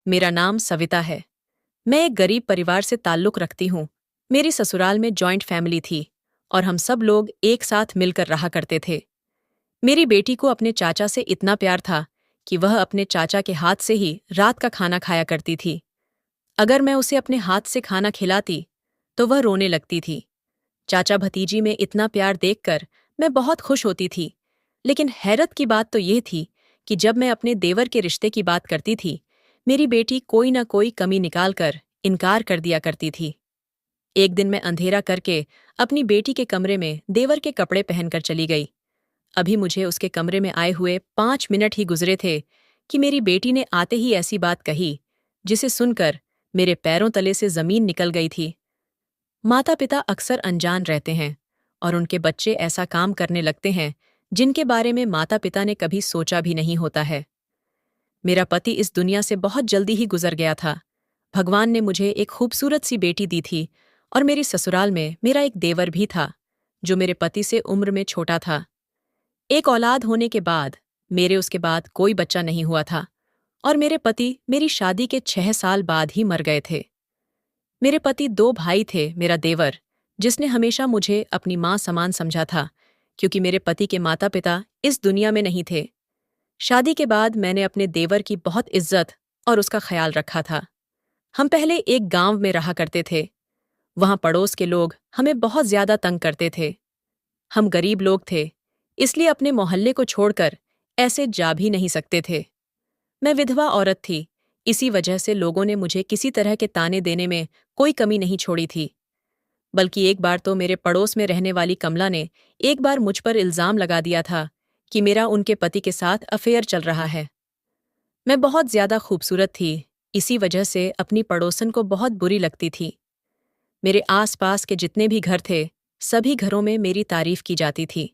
मेरा नाम सविता है। मैं एक गरीब परिवार से ताल्लुक़ रखती हूँ। मेरी ससुराल में जॉइंट फैमिली थी और हम सब लोग एक साथ मिलकर रहा करते थे। मेरी बेटी को अपने चाचा से इतना प्यार था कि वह अपने चाचा के हाथ से ही रात का खाना खाया करती थी। अगर मैं उसे अपने हाथ से खाना खिलाती, तो वह रोने लगती थी। चाचा भतीजी में इतना प्यार देखकर मैं बहुत खुश होती थी। लेकिन हैरत की बात तो ये थी कि जब मैं अपने देवर के रिश्ते की बात करती थी, मेरी बेटी कोई न कोई कमी निकालकर इनकार कर दिया करती थी। एक दिन मैं अंधेरा करके अपनी बेटी के कमरे में देवर के कपड़े पहनकर चली गई। अभी मुझे उसके कमरे में आए हुए 5 मिनट ही गुजरे थे कि मेरी बेटी ने आते ही ऐसी बात कही, जिसे सुनकर मेरे पैरों तले से जमीन निकल गई थी। माता पिता अक्सर अनजान रहते हैं और उनके बच्चे ऐसा काम करने लगते हैं जिनके बारे में माता पिता ने कभी सोचा भी नहीं होता है। मेरा पति इस दुनिया से बहुत जल्दी ही गुजर गया था। भगवान ने मुझे एक खूबसूरत सी बेटी दी थी और मेरी ससुराल में मेरा एक देवर भी था, जो मेरे पति से उम्र में छोटा था। एक औलाद होने के बाद मेरे उसके बाद कोई बच्चा नहीं हुआ था और मेरे पति मेरी शादी के 6 साल बाद ही मर गए थे। मेरे पति 2 भाई थे। मेरा देवर, जिसने हमेशा मुझे अपनी माँ समान समझा था, क्योंकि मेरे पति के माता पिता इस दुनिया में नहीं थे। शादी के बाद मैंने अपने देवर की बहुत इज्जत और उसका ख्याल रखा था। हम पहले एक गांव में रहा करते थे। वहां पड़ोस के लोग हमें बहुत ज्यादा तंग करते थे। हम गरीब लोग थे, इसलिए अपने मोहल्ले को छोड़कर ऐसे जा भी नहीं सकते थे। मैं विधवा औरत थी, इसी वजह से लोगों ने मुझे किसी तरह के ताने देने में कोई कमी नहीं छोड़ी थी। बल्कि एक बार तो मेरे पड़ोस में रहने वाली कमला ने एक बार मुझ पर इल्जाम लगा दिया था कि मेरा उनके पति के साथ अफेयर चल रहा है। मैं बहुत ज्यादा खूबसूरत थी, इसी वजह से अपनी पड़ोसन को बहुत बुरी लगती थी। मेरे आसपास के जितने भी घर थे, सभी घरों में मेरी तारीफ की जाती थी।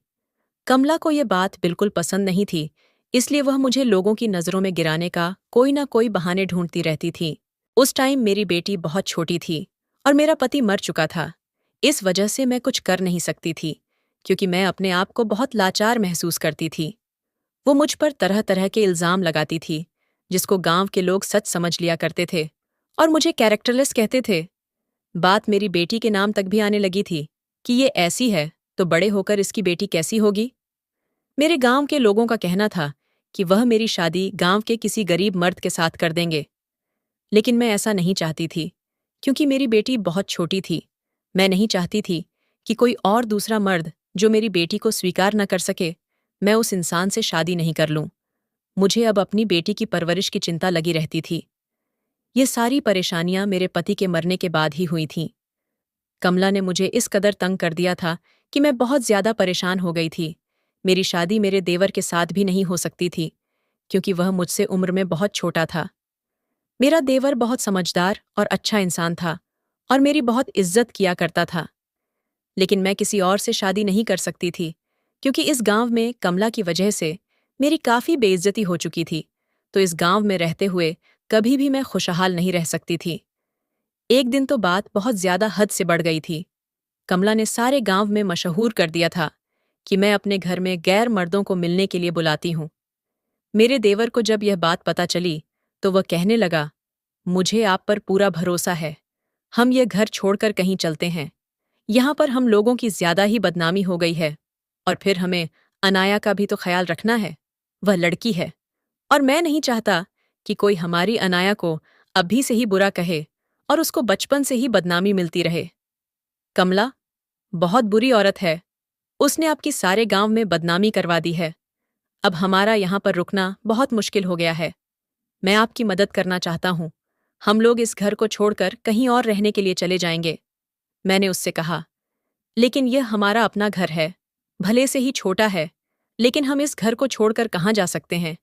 कमला को ये बात बिल्कुल पसंद नहीं थी, इसलिए वह मुझे लोगों की नज़रों में गिराने का कोई ना कोई बहाने ढूंढती रहती थी। उस टाइम मेरी बेटी बहुत छोटी थी और मेरा पति मर चुका था। इस वजह से मैं कुछ कर नहीं सकती थी, क्योंकि मैं अपने आप को बहुत लाचार महसूस करती थी। वो मुझ पर तरह तरह के इल्जाम लगाती थी, जिसको गांव के लोग सच समझ लिया करते थे और मुझे कैरेक्टरलेस कहते थे। बात मेरी बेटी के नाम तक भी आने लगी थी कि ये ऐसी है तो बड़े होकर इसकी बेटी कैसी होगी। मेरे गांव के लोगों का कहना था कि वह मेरी शादी गांव के किसी गरीब मर्द के साथ कर देंगे, लेकिन मैं ऐसा नहीं चाहती थी, क्योंकि मेरी बेटी बहुत छोटी थी। मैं नहीं चाहती थी कि कोई और दूसरा मर्द जो मेरी बेटी को स्वीकार न कर सके, मैं उस इंसान से शादी नहीं कर लूं। मुझे अब अपनी बेटी की परवरिश की चिंता लगी रहती थी। ये सारी परेशानियां मेरे पति के मरने के बाद ही हुई थीं। कमला ने मुझे इस कदर तंग कर दिया था कि मैं बहुत ज्यादा परेशान हो गई थी। मेरी शादी मेरे देवर के साथ भी नहीं हो सकती थी, क्योंकि वह मुझसे उम्र में बहुत छोटा था। मेरा देवर बहुत समझदार और अच्छा इंसान था और मेरी बहुत इज्जत किया करता था। लेकिन मैं किसी और से शादी नहीं कर सकती थी, क्योंकि इस गांव में कमला की वजह से मेरी काफी बेइज्जती हो चुकी थी। तो इस गांव में रहते हुए कभी भी मैं खुशहाल नहीं रह सकती थी। एक दिन तो बात बहुत ज्यादा हद से बढ़ गई थी। कमला ने सारे गांव में मशहूर कर दिया था कि मैं अपने घर में गैर मर्दों को मिलने के लिए बुलाती हूँ। मेरे देवर को जब यह बात पता चली, तो वह कहने लगा, मुझे आप पर पूरा भरोसा है, हम ये घर छोड़कर कहीं चलते हैं। यहाँ पर हम लोगों की ज्यादा ही बदनामी हो गई है, और फिर हमें अनाया का भी तो ख्याल रखना है। वह लड़की है और मैं नहीं चाहता कि कोई हमारी अनाया को अभी से ही बुरा कहे और उसको बचपन से ही बदनामी मिलती रहे। कमला बहुत बुरी औरत है, उसने आपकी सारे गांव में बदनामी करवा दी है। अब हमारा यहाँ पर रुकना बहुत मुश्किल हो गया है। मैं आपकी मदद करना चाहता हूँ। हम लोग इस घर को छोड़कर कहीं और रहने के लिए चले जाएंगे। मैंने उससे कहा, लेकिन यह हमारा अपना घर है, भले से ही छोटा है, लेकिन हम इस घर को छोड़कर कहाँ जा सकते हैं।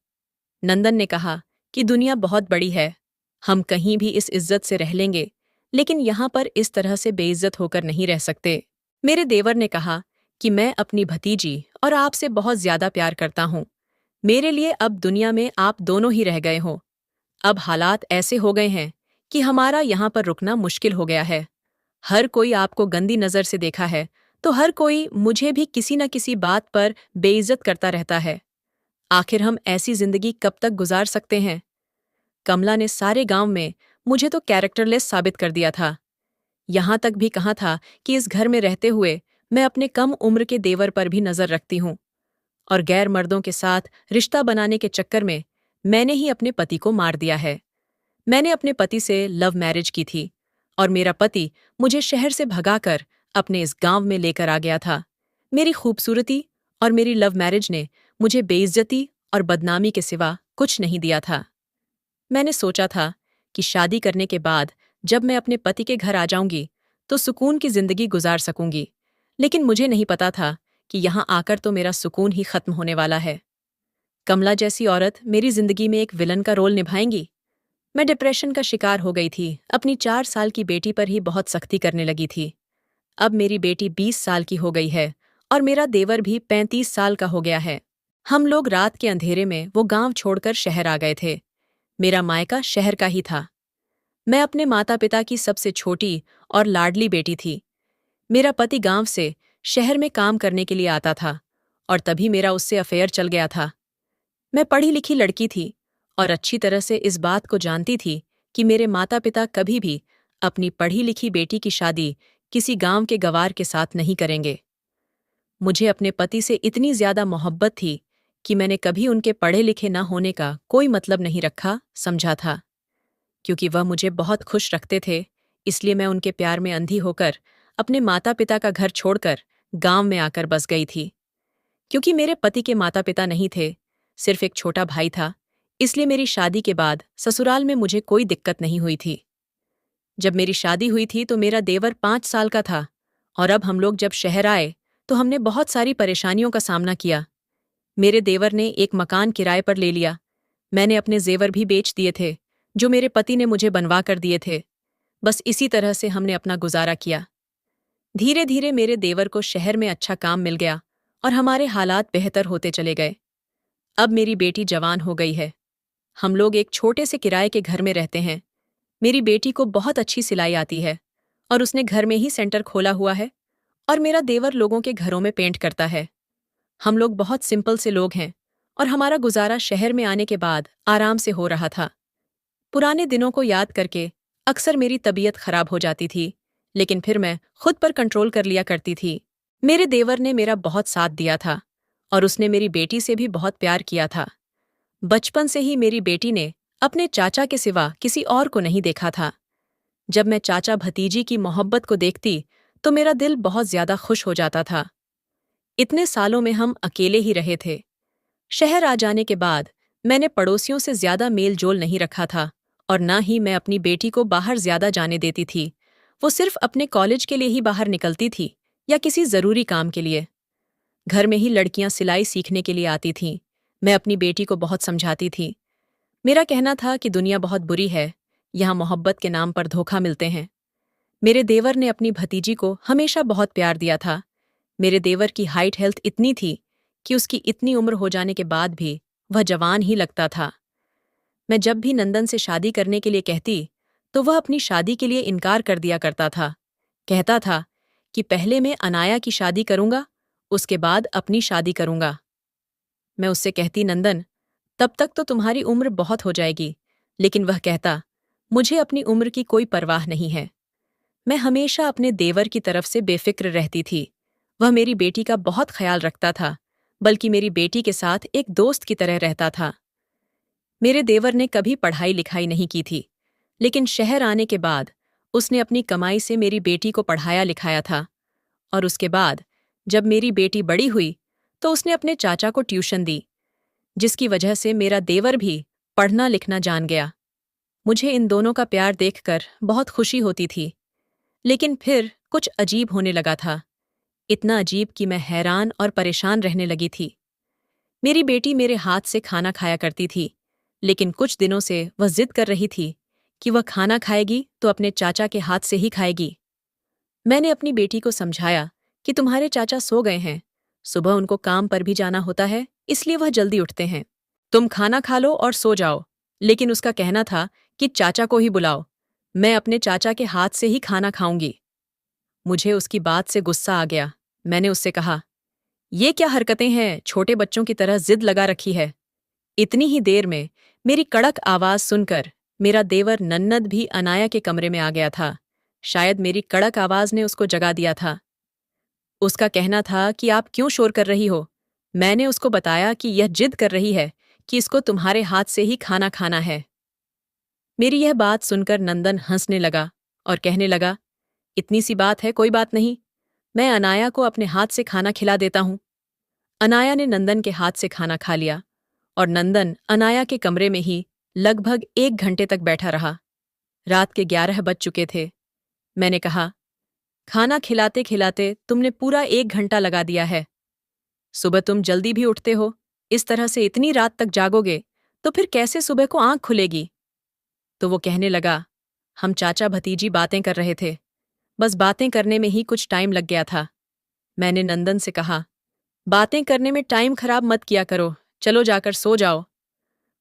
नंदन ने कहा कि दुनिया बहुत बड़ी है, हम कहीं भी इस इज्जत से रह लेंगे, लेकिन यहाँ पर इस तरह से बेइज्जत होकर नहीं रह सकते। मेरे देवर ने कहा कि मैं अपनी भतीजी और आपसे बहुत ज्यादा प्यार करता हूँ। मेरे लिए अब दुनिया में आप दोनों ही रह गए हो। अब हालात ऐसे हो गए हैं कि हमारा यहाँ पर रुकना मुश्किल हो गया है। हर कोई आपको गंदी नज़र से देखा है, तो हर कोई मुझे भी किसी न किसी बात पर बेइज्जत करता रहता है। आखिर हम ऐसी जिंदगी कब तक गुजार सकते हैं। कमला ने सारे गांव में मुझे तो कैरेक्टरलेस साबित कर दिया था। यहाँ तक भी कहा था कि इस घर में रहते हुए मैं अपने कम उम्र के देवर पर भी नजर रखती हूँ, और गैर मर्दों के साथ रिश्ता बनाने के चक्कर में मैंने ही अपने पति को मार दिया है। मैंने अपने पति से लव मैरिज की थी और मेरा पति मुझे शहर से भगाकर अपने इस गांव में लेकर आ गया था। मेरी खूबसूरती और मेरी लव मैरिज ने मुझे बेइज्जती और बदनामी के सिवा कुछ नहीं दिया था। मैंने सोचा था कि शादी करने के बाद जब मैं अपने पति के घर आ जाऊंगी तो सुकून की जिंदगी गुजार सकूंगी, लेकिन मुझे नहीं पता था कि यहाँ आकर तो मेरा सुकून ही खत्म होने वाला है। कमला जैसी औरत मेरी जिंदगी में एक विलन का रोल निभाएंगी। मैं डिप्रेशन का शिकार हो गई थी, अपनी 4 साल की बेटी पर ही बहुत सख्ती करने लगी थी। अब मेरी बेटी 20 साल की हो गई है और मेरा देवर भी 35 साल का हो गया है। हम लोग रात के अंधेरे में वो गांव छोड़कर शहर आ गए थे। मेरा मायका शहर का ही था। मैं अपने माता पिता की सबसे छोटी और लाडली बेटी थी। मेरा पति गांव से शहर में काम करने के लिए आता था और तभी मेरा उससे अफेयर चल गया था। मैं पढ़ी लिखी लड़की थी और अच्छी तरह से इस बात को जानती थी कि मेरे माता पिता कभी भी अपनी पढ़ी लिखी बेटी की शादी किसी गांव के गवार के साथ नहीं करेंगे। मुझे अपने पति से इतनी ज्यादा मोहब्बत थी कि मैंने कभी उनके पढ़े लिखे न होने का कोई मतलब नहीं रखा समझा था। क्योंकि वह मुझे बहुत खुश रखते थे, इसलिए मैं उनके प्यार में अंधी होकर अपने माता पिता का घर छोड़कर गांव में आकर बस गई थी। क्योंकि मेरे पति के माता पिता नहीं थे, सिर्फ एक छोटा भाई था, इसलिए मेरी शादी के बाद ससुराल में मुझे कोई दिक्कत नहीं हुई थी। जब मेरी शादी हुई थी तो मेरा देवर 5 साल का था और अब हम लोग जब शहर आए तो हमने बहुत सारी परेशानियों का सामना किया। मेरे देवर ने एक मकान किराए पर ले लिया। मैंने अपने जेवर भी बेच दिए थे जो मेरे पति ने मुझे बनवा कर दिए थे। बस इसी तरह से हमने अपना गुजारा किया। धीरे धीरे मेरे देवर को शहर में अच्छा काम मिल गया और हमारे हालात बेहतर होते चले गए। अब मेरी बेटी जवान हो गई है। हम लोग एक छोटे से किराए के घर में रहते हैं। मेरी बेटी को बहुत अच्छी सिलाई आती है और उसने घर में ही सेंटर खोला हुआ है, और मेरा देवर लोगों के घरों में पेंट करता है। हम लोग बहुत सिंपल से लोग हैं और हमारा गुजारा शहर में आने के बाद आराम से हो रहा था। पुराने दिनों को याद करके अक्सर मेरी तबीयत खराब हो जाती थी, लेकिन फिर मैं खुद पर कंट्रोल कर लिया करती थी। मेरे देवर ने मेरा बहुत साथ दिया था और उसने मेरी बेटी से भी बहुत प्यार किया था। बचपन से ही मेरी बेटी ने अपने चाचा के सिवा किसी और को नहीं देखा था। जब मैं चाचा भतीजी की मोहब्बत को देखती तो मेरा दिल बहुत ज्यादा खुश हो जाता था। इतने सालों में हम अकेले ही रहे थे। शहर आ जाने के बाद मैंने पड़ोसियों से ज्यादा मेल जोल नहीं रखा था और ना ही मैं अपनी बेटी को बाहर ज्यादा जाने देती थी। वो सिर्फ अपने कॉलेज के लिए ही बाहर निकलती थी या किसी जरूरी काम के लिए। घर में ही लड़कियां सिलाई सीखने के लिए आती थीं। मैं अपनी बेटी को बहुत समझाती थी। मेरा कहना था कि दुनिया बहुत बुरी है, यहाँ मोहब्बत के नाम पर धोखा मिलते हैं। मेरे देवर ने अपनी भतीजी को हमेशा बहुत प्यार दिया था। मेरे देवर की हाइट हेल्थ इतनी थी कि उसकी इतनी उम्र हो जाने के बाद भी वह जवान ही लगता था। मैं जब भी नंदन से शादी करने के लिए कहती तो वह अपनी शादी के लिए इनकार कर दिया करता था। कहता था कि पहले मैं अनाया की शादी करूंगा, उसके बाद अपनी शादी करूंगा। मैं उससे कहती, नंदन, तब तक तो तुम्हारी उम्र बहुत हो जाएगी। लेकिन वह कहता, मुझे अपनी उम्र की कोई परवाह नहीं है। मैं हमेशा अपने देवर की तरफ से बेफिक्र रहती थी। वह मेरी बेटी का बहुत ख्याल रखता था, बल्कि मेरी बेटी के साथ एक दोस्त की तरह रहता था। मेरे देवर ने कभी पढ़ाई लिखाई नहीं की थी, लेकिन शहर आने के बाद उसने अपनी कमाई से मेरी बेटी को पढ़ाया लिखाया था। और उसके बाद जब मेरी बेटी बड़ी हुई तो उसने अपने चाचा को ट्यूशन दी, जिसकी वजह से मेरा देवर भी पढ़ना लिखना जान गया। मुझे इन दोनों का प्यार देखकर बहुत खुशी होती थी, लेकिन फिर कुछ अजीब होने लगा था। इतना अजीब कि मैं हैरान और परेशान रहने लगी थी। मेरी बेटी मेरे हाथ से खाना खाया करती थी, लेकिन कुछ दिनों से वह जिद कर रही थी कि वह खाना खाएगी तो अपने चाचा के हाथ से ही खाएगी। मैंने अपनी बेटी को समझाया कि तुम्हारे चाचा सो गए हैं, सुबह उनको काम पर भी जाना होता है, इसलिए वह जल्दी उठते हैं। तुम खाना खा लो और सो जाओ। लेकिन उसका कहना था कि चाचा को ही बुलाओ, मैं अपने चाचा के हाथ से ही खाना खाऊंगी। मुझे उसकी बात से गुस्सा आ गया। मैंने उससे कहा, ये क्या हरकतें हैं, छोटे बच्चों की तरह जिद लगा रखी है। इतनी ही देर में मेरी कड़क आवाज सुनकर मेरा देवर नन्नद भी अनाया के कमरे में आ गया था। शायद मेरी कड़क आवाज ने उसको जगा दिया था। उसका कहना था कि आप क्यों शोर कर रही हो। मैंने उसको बताया कि यह जिद कर रही है कि इसको तुम्हारे हाथ से ही खाना खाना है। मेरी यह बात सुनकर नंदन हंसने लगा और कहने लगा, इतनी सी बात है, कोई बात नहीं, मैं अनाया को अपने हाथ से खाना खिला देता हूं। अनाया ने नंदन के हाथ से खाना खा लिया और नंदन अनाया के कमरे में ही लगभग 1 घंटे तक बैठा रहा। रात के 11 बज चुके थे। मैंने कहा, खाना खिलाते खिलाते तुमने पूरा 1 घंटा लगा दिया है। सुबह तुम जल्दी भी उठते हो, इस तरह से इतनी रात तक जागोगे तो फिर कैसे सुबह को आंख खुलेगी। तो वो कहने लगा, हम चाचा भतीजी बातें कर रहे थे, बस बातें करने में ही कुछ टाइम लग गया था। मैंने नंदन से कहा, बातें करने में टाइम खराब मत किया करो, चलो जाकर सो जाओ।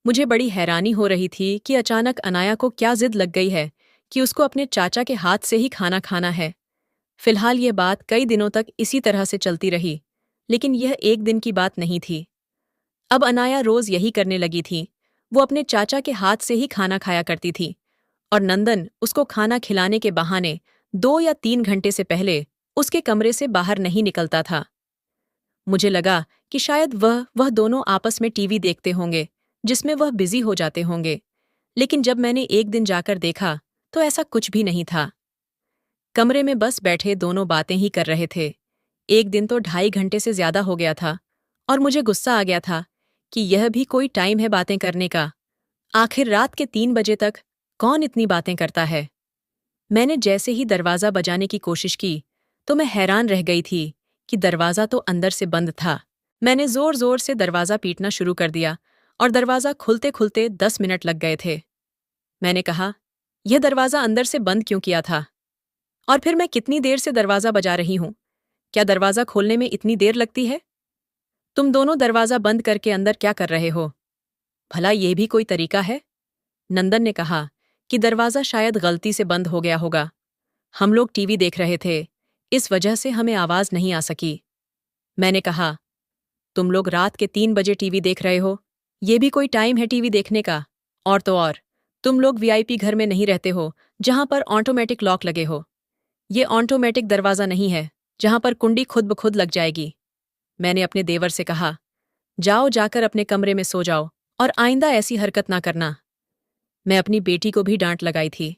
मुझे बड़ी हैरानी हो रही थी कि अचानक अनाया को क्या जिद लग गई है कि उसको अपने चाचा के हाथ से ही खाना खाना है। फिलहाल ये बात कई दिनों तक इसी तरह से चलती रही, लेकिन यह एक दिन की बात नहीं थी। अब अनाया रोज यही करने लगी थी। वो अपने चाचा के हाथ से ही खाना खाया करती थी और नंदन उसको खाना खिलाने के बहाने 2 या 3 घंटे से पहले उसके कमरे से बाहर नहीं निकलता था। मुझे लगा कि शायद वह दोनों आपस में टीवी देखते होंगे, जिसमें वह बिजी हो जाते होंगे, लेकिन जब मैंने एक दिन जाकर देखा तो ऐसा कुछ भी नहीं था। कमरे में बस बैठे दोनों बातें ही कर रहे थे। एक दिन तो 2.5 घंटे से ज्यादा हो गया था और मुझे गुस्सा आ गया था कि यह भी कोई टाइम है बातें करने का। आखिर रात के 3 बजे तक कौन इतनी बातें करता है। मैंने जैसे ही दरवाज़ा बजाने की कोशिश की तो मैं हैरान रह गई थी कि दरवाज़ा तो अंदर से बंद था। मैंने ज़ोर ज़ोर से दरवाज़ा पीटना शुरू कर दिया और दरवाज़ा खुलते खुलते 10 मिनट लग गए थे। मैंने कहा, यह दरवाज़ा अंदर से बंद क्यों किया था? और फिर मैं कितनी देर से दरवाज़ा बजा रही हूँ? क्या दरवाज़ा खोलने में इतनी देर लगती है? तुम दोनों दरवाज़ा बंद करके अंदर क्या कर रहे हो? भला ये भी कोई तरीका है? नंदन ने कहा कि दरवाज़ा शायद गलती से बंद हो गया होगा। हम लोग टीवी देख रहे थे, इस वजह से हमें आवाज़ नहीं आ सकी। मैंने कहा, तुम लोग रात के 3 बजे टीवी देख रहे हो, ये भी कोई टाइम है टीवी देखने का? और तो और, तुम लोग वीआईपी घर में नहीं रहते हो, जहां पर ऑटोमेटिक लॉक लगे हो। ये ऑटोमेटिक दरवाज़ा नहीं है, जहां पर कुंडी खुद ब खुद लग जाएगी। मैंने अपने देवर से कहा, जाओ जाकर अपने कमरे में सो जाओ और आइंदा ऐसी हरकत ना करना। मैं अपनी बेटी को भी डांट लगाई थी।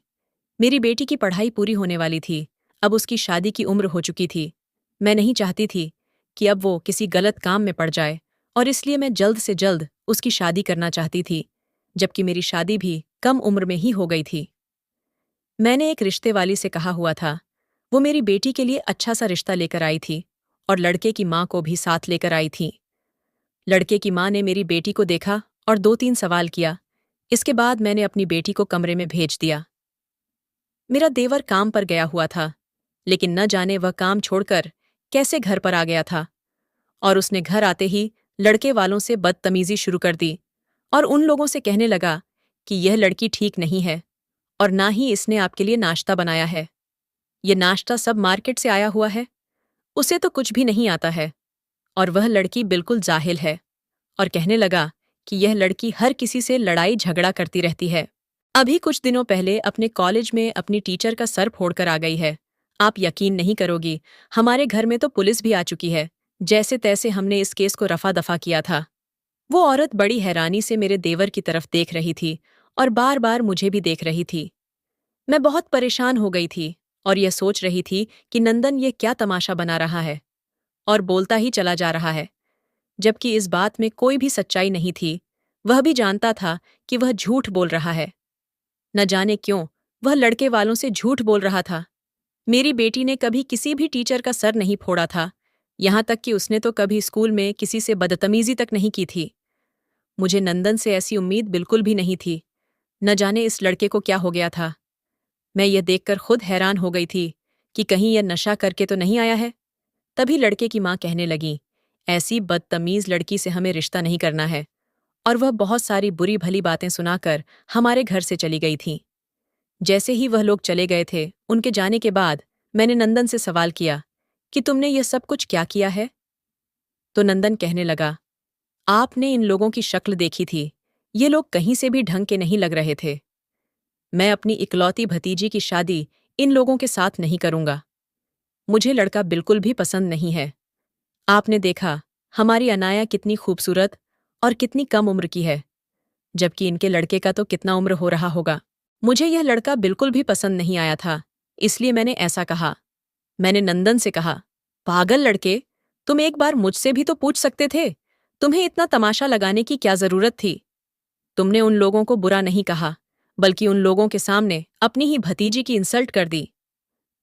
मेरी बेटी की पढ़ाई पूरी होने वाली थी, अब उसकी शादी की उम्र हो चुकी थी। मैं नहीं चाहती थी कि अब वो किसी गलत काम में पड़ जाए और इसलिए मैं जल्द से जल्द उसकी शादी करना चाहती थी, जबकि मेरी शादी भी कम उम्र में ही हो गई थी। मैंने एक रिश्ते वाली से कहा हुआ था, वो मेरी बेटी के लिए अच्छा सा रिश्ता लेकर आई थी और लड़के की माँ को भी साथ लेकर आई थी। लड़के की माँ ने मेरी बेटी को देखा और 2-3 सवाल किया। इसके बाद मैंने अपनी बेटी को कमरे में भेज दिया। मेरा देवर काम पर गया हुआ था, लेकिन न जाने वह काम छोड़कर कैसे घर पर आ गया था और उसने घर आते ही लड़के वालों से बदतमीजी शुरू कर दी और उन लोगों से कहने लगा कि यह लड़की ठीक नहीं है और ना ही इसने आपके लिए नाश्ता बनाया है। ये नाश्ता सब मार्केट से आया हुआ है, उसे तो कुछ भी नहीं आता है और वह लड़की बिल्कुल जाहिल है। और कहने लगा कि यह लड़की हर किसी से लड़ाई झगड़ा करती रहती है। अभी कुछ दिनों पहले अपने कॉलेज में अपनी टीचर का सर फोड़कर आ गई है। आप यकीन नहीं करोगी, हमारे घर में तो पुलिस भी आ चुकी है। जैसे तैसे हमने इस केस को रफा दफा किया था। वो औरत बड़ी हैरानी से मेरे देवर की तरफ देख रही थी और बार बार मुझे भी देख रही थी। मैं बहुत परेशान हो गई थी और यह सोच रही थी कि नंदन ये क्या तमाशा बना रहा है और बोलता ही चला जा रहा है, जबकि इस बात में कोई भी सच्चाई नहीं थी। वह भी जानता था कि वह झूठ बोल रहा है। न जाने क्यों वह लड़के वालों से झूठ बोल रहा था। मेरी बेटी ने कभी किसी भी टीचर का सर नहीं फोड़ा था, यहाँ तक कि उसने तो कभी स्कूल में किसी से बदतमीजी तक नहीं की थी। मुझे नंदन से ऐसी उम्मीद बिल्कुल भी नहीं थी। न जाने इस लड़के को क्या हो गया था। मैं यह देखकर खुद हैरान हो गई थी कि कहीं यह नशा करके तो नहीं आया है। तभी लड़के की माँ कहने लगी, ऐसी बदतमीज लड़की से हमें रिश्ता नहीं करना है, और वह बहुत सारी बुरी भली बातें सुनाकर हमारे घर से चली गई थी। जैसे ही वह लोग चले गए थे, उनके जाने के बाद मैंने नंदन से सवाल किया कि तुमने यह सब कुछ क्या किया है? तो नंदन कहने लगा, आपने इन लोगों की शक्ल देखी थी, ये लोग कहीं से भी ढंग के नहीं लग रहे थे। मैं अपनी इकलौती भतीजी की शादी इन लोगों के साथ नहीं करूंगा। मुझे लड़का बिल्कुल भी पसंद नहीं है। आपने देखा, हमारी अनाया कितनी खूबसूरत और कितनी कम उम्र की है, जबकि इनके लड़के का तो कितना उम्र हो रहा होगा। मुझे यह लड़का बिल्कुल भी पसंद नहीं आया था, इसलिए मैंने ऐसा कहा। मैंने नंदन से कहा, पागल लड़के, तुम एक बार मुझसे भी तो पूछ सकते थे। तुम्हें इतना तमाशा लगाने की क्या जरूरत थी? तुमने उन लोगों को बुरा नहीं कहा, बल्कि उन लोगों के सामने अपनी ही भतीजी की इंसल्ट कर दी।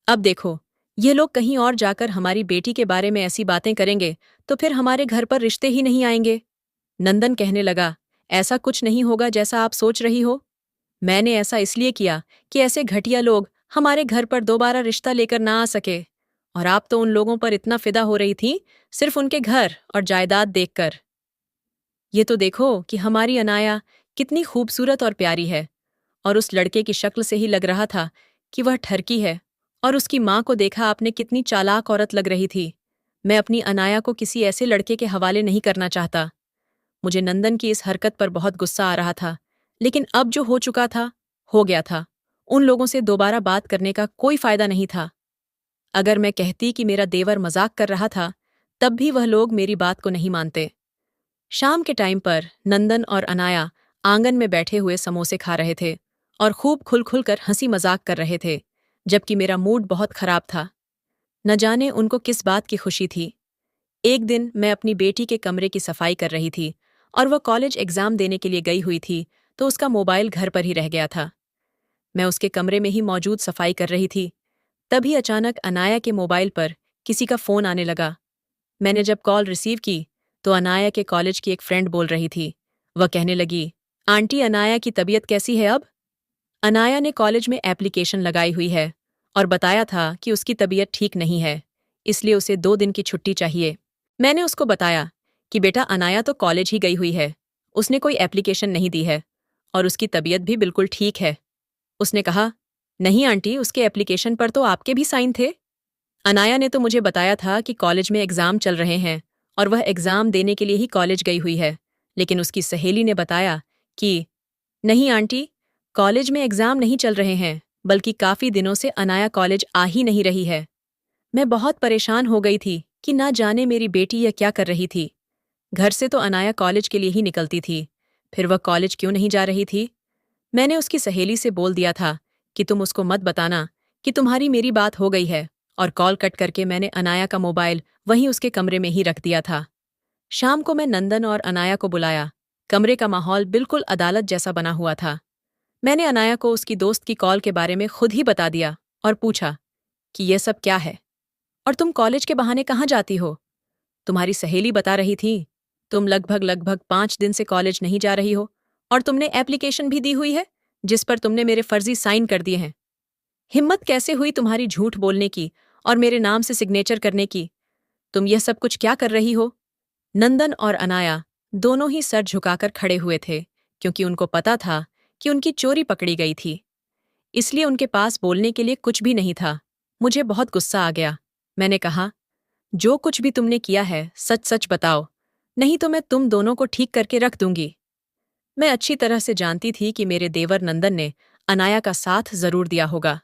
अब देखो, ये लोग कहीं और जाकर हमारी बेटी के बारे में ऐसी बातें करेंगे तो फिर हमारे घर पर रिश्ते ही नहीं आएंगे। नंदन कहने लगा, ऐसा कुछ नहीं होगा जैसा आप सोच रही हो। मैंने ऐसा इसलिए किया कि ऐसे घटिया लोग हमारे घर पर दोबारा रिश्ता लेकर ना आ सके। और आप तो उन लोगों पर इतना फिदा हो रही थी, सिर्फ उनके घर और जायदाद देखकर। ये तो देखो कि हमारी अनाया कितनी खूबसूरत और प्यारी है, और उस लड़के की शक्ल से ही लग रहा था कि वह ठरकी है। और उसकी माँ को देखा आपने, कितनी चालाक औरत लग रही थी। मैं अपनी अनाया को किसी ऐसे लड़के के हवाले नहीं करना चाहता। मुझे नंदन की इस हरकत पर बहुत गुस्सा आ रहा था, लेकिन अब जो हो चुका था, हो गया था। उन लोगों से दोबारा बात करने का कोई फायदा नहीं था। अगर मैं कहती कि मेरा देवर मजाक कर रहा था, तब भी वह लोग मेरी बात को नहीं मानते। शाम के टाइम पर नंदन और अनाया आंगन में बैठे हुए समोसे खा रहे थे और खूब खुल खुल कर हंसी मजाक कर रहे थे, जबकि मेरा मूड बहुत खराब था। न जाने उनको किस बात की खुशी थी। एक दिन मैं अपनी बेटी के कमरे की सफाई कर रही थी और वह कॉलेज एग्जाम देने के लिए गई हुई थी, तो उसका मोबाइल घर पर ही रह गया था। मैं उसके कमरे में ही मौजूद सफाई कर रही थी। तभी अचानक अनाया के मोबाइल पर किसी का फोन आने लगा। मैंने जब कॉल रिसीव की तो अनाया के कॉलेज की एक फ्रेंड बोल रही थी। वह कहने लगी, आंटी, अनाया की तबीयत कैसी है अब? अनाया ने कॉलेज में एप्लीकेशन लगाई हुई है और बताया था कि उसकी तबीयत ठीक नहीं है, इसलिए उसे 2 दिन की छुट्टी चाहिए। मैंने उसको बताया कि बेटा, अनाया तो कॉलेज ही गई हुई है, उसने कोई एप्लीकेशन नहीं दी है और उसकी तबीयत भी बिल्कुल ठीक है। उसने कहा, नहीं आंटी, उसके एप्लीकेशन पर तो आपके भी साइन थे। अनाया ने तो मुझे बताया था कि कॉलेज में एग्जाम चल रहे हैं और वह एग्जाम देने के लिए ही कॉलेज गई हुई है, लेकिन उसकी सहेली ने बताया कि नहीं आंटी, कॉलेज में एग्जाम नहीं चल रहे हैं, बल्कि काफी दिनों से अनाया कॉलेज आ ही नहीं रही है। मैं बहुत परेशान हो गई थी कि ना जाने मेरी बेटी यह क्या कर रही थी। घर से तो अनाया कॉलेज के लिए ही निकलती थी, फिर वह कॉलेज क्यों नहीं जा रही थी? मैंने उसकी सहेली से बोल दिया था कि तुम उसको मत बताना कि तुम्हारी मेरी बात हो गई है, और कॉल कट करके मैंने अनाया का मोबाइल वहीं उसके कमरे में ही रख दिया था। शाम को मैं नंदन और अनाया को बुलाया। कमरे का माहौल बिल्कुल अदालत जैसा बना हुआ था। मैंने अनाया को उसकी दोस्त की कॉल के बारे में खुद ही बता दिया और पूछा कि यह सब क्या है, और तुम कॉलेज के बहाने कहाँ जाती हो? तुम्हारी सहेली बता रही थी तुम लगभग लगभग 5 दिन से कॉलेज नहीं जा रही हो, और तुमने एप्लीकेशन भी दी हुई है जिस पर तुमने मेरे फर्जी साइन कर दिए हैं। हिम्मत कैसे हुई तुम्हारी झूठ बोलने की और मेरे नाम से सिग्नेचर करने की? तुम यह सब कुछ क्या कर रही हो? नंदन और अनाया दोनों ही सर झुकाकर खड़े हुए थे, क्योंकि उनको पता था कि उनकी चोरी पकड़ी गई थी। इसलिए उनके पास बोलने के लिए कुछ भी नहीं था। मुझे बहुत गुस्सा आ गया। मैंने कहा, जो कुछ भी तुमने किया है सच सच बताओ, नहीं तो मैं तुम दोनों को ठीक करके रख दूंगी। मैं अच्छी तरह से जानती थी कि मेरे देवर नंदन ने अनाया का साथ जरूर दिया होगा।